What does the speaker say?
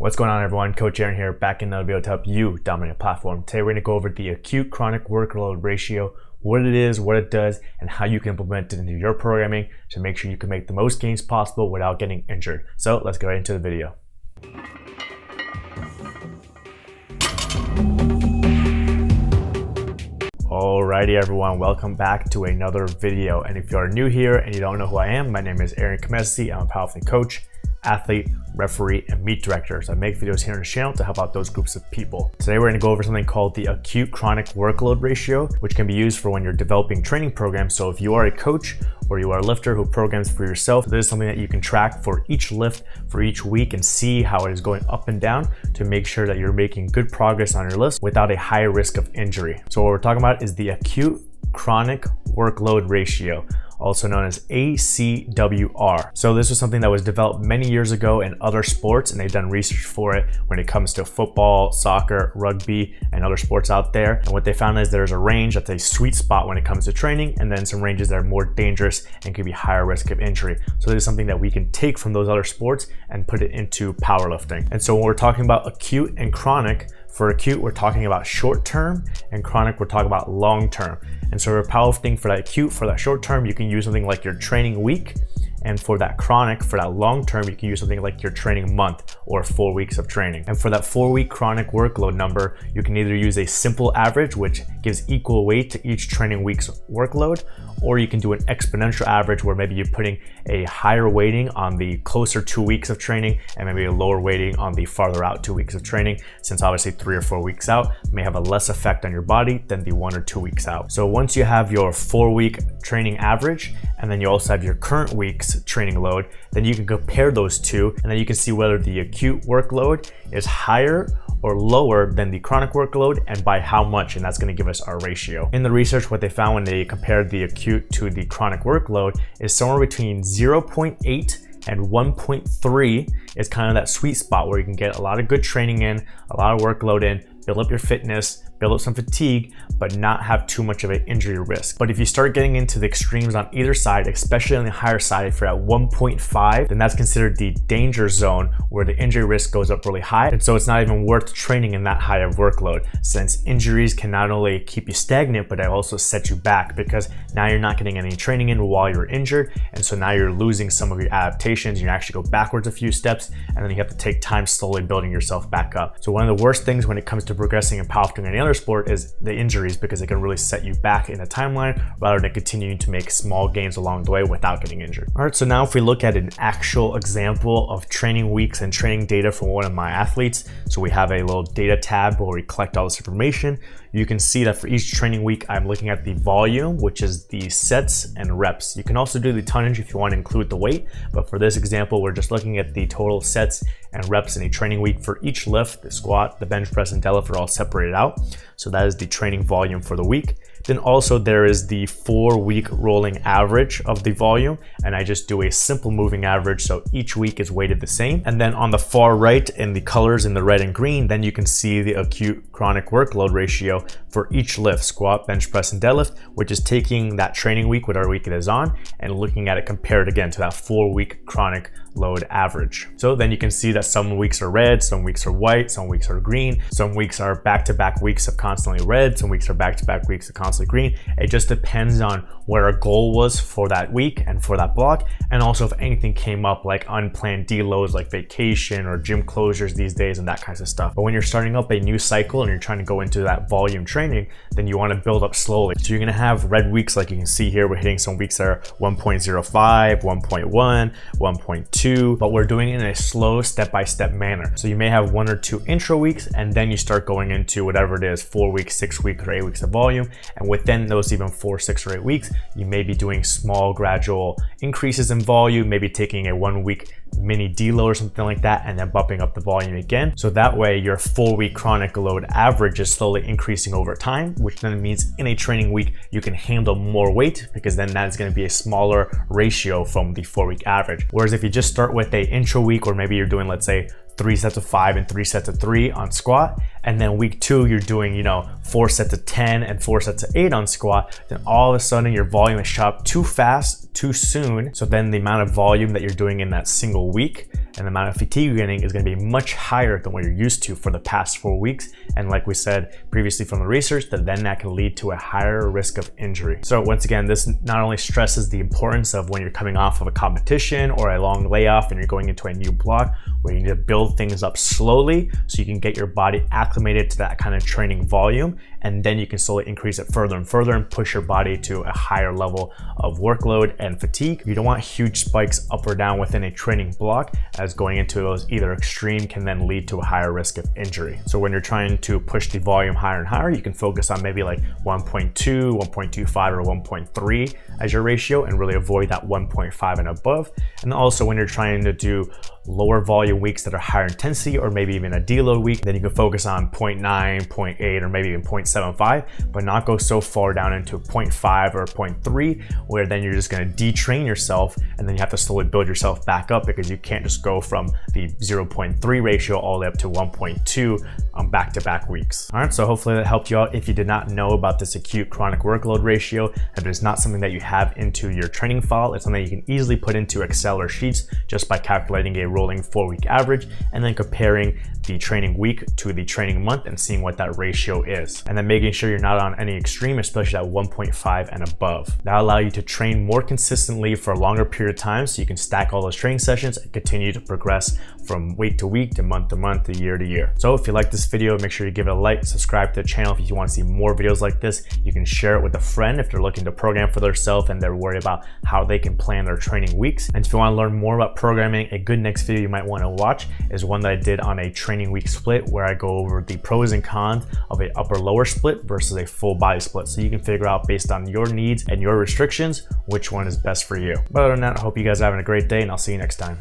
What's going on, everyone? Coach Aaron here, back in another video to help you dominate a platform. Today we're going to go over the acute chronic workload ratio, what it is, what it does, and how you can implement it into your programming to make sure you can make the most gains possible without getting injured. So let's get right into the video. Alrighty everyone, welcome back to another video. And if you are new here and you don't know who I am, my name is Venmo Khamesi. I'm a powerlifting coach, athlete, referee, and meet director. So I make videos here on the channel to help out those groups of people. Today we're going to go over something called the acute chronic workload ratio, which can be used for when you're developing training programs. So if you are a coach or you are a lifter who programs for yourself, this is something that you can track for each lift for each week and see how it is going up and down to make sure that you're making good progress on your list without a high risk of injury. So what we're talking about is the acute chronic workload ratio, also known as ACWR. So this was something that was developed many years ago in other sports, and they've done research for it when it comes to football, soccer, rugby, and other sports out there. And what they found is there's a range that's a sweet spot when it comes to training, and then some ranges that are more dangerous and could be higher risk of injury. So this is something that we can take from those other sports and put it into powerlifting. And so when we're talking about acute and chronic, for acute, we're talking about short term, and chronic, we're talking about long term. And so for powerlifting, for that acute, for that short term, you can use something like your training week. And for that chronic, for that long term, you can use something like your training month or 4 weeks of training. And for that 4-week chronic workload number, you can either use a simple average, which gives equal weight to each training week's workload, or you can do an exponential average where maybe you're putting a higher weighting on the closer 2 weeks of training and maybe a lower weighting on the farther out 2 weeks of training, since obviously 3 or 4 weeks out may have a less effect on your body than the 1 or 2 weeks out. So once you have your 4-week training average, and then you also have your current week's training load, then you can compare those two, and then you can see whether the acute workload is higher or lower than the chronic workload, and by how much, and that's going to give us our ratio. In the research, what they found when they compared the acute to the chronic workload is somewhere between 0.8 and 1.3 is kind of that sweet spot where you can get a lot of good training in, a lot of workload in, build up your fitness, build up some fatigue, but not have too much of an injury risk. But if you start getting into the extremes on either side, especially on the higher side, if you're at 1.5, then that's considered the danger zone where the injury risk goes up really high. And so it's not even worth training in that high of workload, since injuries can not only keep you stagnant, but they also set you back, because now you're not getting any training in while you're injured. And so now you're losing some of your adaptations. You actually go backwards a few steps, and then you have to take time slowly building yourself back up. So one of the worst things when it comes to progressing in powerlifting or any other sport is the injuries, because it can really set you back in the timeline rather than continuing to make small gains along the way without getting injured. All right, so now if we look at an actual example of training weeks and training data from one of my athletes, so we have a little data tab where we collect all this information. You can see that for each training week, I'm looking at the volume, which is the sets and reps. You can also do the tonnage if you want to include the weight, but for this example, we're just looking at the total sets and reps in a training week for each lift. The squat, the bench press, and deadlift are all separated out. So that is the training volume for the week. Then also there is the 4-week rolling average of the volume, and I just do a simple moving average, so each week is weighted the same. And then on the far right in the colors in the red and green, then you can see the acute chronic workload ratio for each lift, squat, bench press, and deadlift, which is taking that training week, whatever week it is on, and looking at it compared again to that 4-week chronic load average. So then you can see that some weeks are red, some weeks are white, some weeks are green, some weeks are back-to-back weeks of constantly red, some weeks are back-to-back weeks of constantly green. It just depends on what our goal was for that week and for that block, and also if anything came up like unplanned deloads like vacation or gym closures these days and that kinds of stuff. But when you're starting up a new cycle and you're trying to go into that volume training, then you want to build up slowly. So you're going to have red weeks like you can see here. We're hitting some weeks that are 1.05, 1.1, 1.2, but we're doing it in a slow step-by-step manner. So you may have 1 or 2 intro weeks, and then you start going into whatever it is, 4 weeks, 6 weeks, or 8 weeks of volume. And within those even 4, 6, or 8 weeks, you may be doing small gradual increases in volume, maybe taking a 1-week mini deload or something like that, and then bumping up the volume again. So that way your 4-week chronic load average is slowly increasing over time, which then means in a training week, you can handle more weight, because then that's going to be a smaller ratio from the 4-week average. Whereas if you just start with a intro week, or maybe you're doing, let's say, 3 sets of 5 and 3 sets of 3 on squat, and then week 2 you're doing 4 sets of 10 and 4 sets of 8 on squat, then all of a sudden your volume is shot up too fast, too soon. So then the amount of volume that you're doing in that single week and the amount of fatigue you're getting is going to be much higher than what you're used to for the past 4 weeks. And like we said previously from the research, that can lead to a higher risk of injury. So once again, this not only stresses the importance of when you're coming off of a competition or a long layoff and you're going into a new block, where you need to build things up slowly so you can get your body acclimated to that kind of training volume, and then you can slowly increase it further and further and push your body to a higher level of workload and fatigue. You don't want huge spikes up or down within a training block, as going into those either extreme can then lead to a higher risk of injury. So when you're trying to push the volume higher and higher, you can focus on maybe like 1.2, 1.25, or 1.3 as your ratio, and really avoid that 1.5 and above. And also when you're trying to do lower volume weeks that are higher intensity, or maybe even a deload week, then you can focus on 0.9, 0.8, or maybe even 0.75, but not go so far down into 0.5 or 0.3, where then you're just going to detrain yourself, and then you have to slowly build yourself back up, because you can't just go from the 0.3 ratio all the way up to 1.2 on back-to-back weeks. All right, so hopefully that helped you out. If you did not know about this acute chronic workload ratio, if it's not something that you have into your training file, it's something you can easily put into Excel or Sheets just by calculating a rolling 4-week average and then comparing the training week to the training month and seeing what that ratio is, and then making sure you're not on any extreme, especially at 1.5 and above. That'll allow you to train more consistently for a longer period of time, so you can stack all those training sessions and continue to progress from week to week, to month, to year to year. So if you like this video, make sure you give it a like, subscribe to the channel if you want to see more videos like this. You can share it with a friend if they're looking to program for themselves and they're worried about how they can plan their training weeks. And if you want to learn more about programming, a good next video you might want to watch is one that I did on a training week split, where I go over the pros and cons of a upper lower split versus a full body split, so you can figure out based on your needs and your restrictions which one is best for you. But other than that, I hope you guys are having a great day, and I'll see you next time.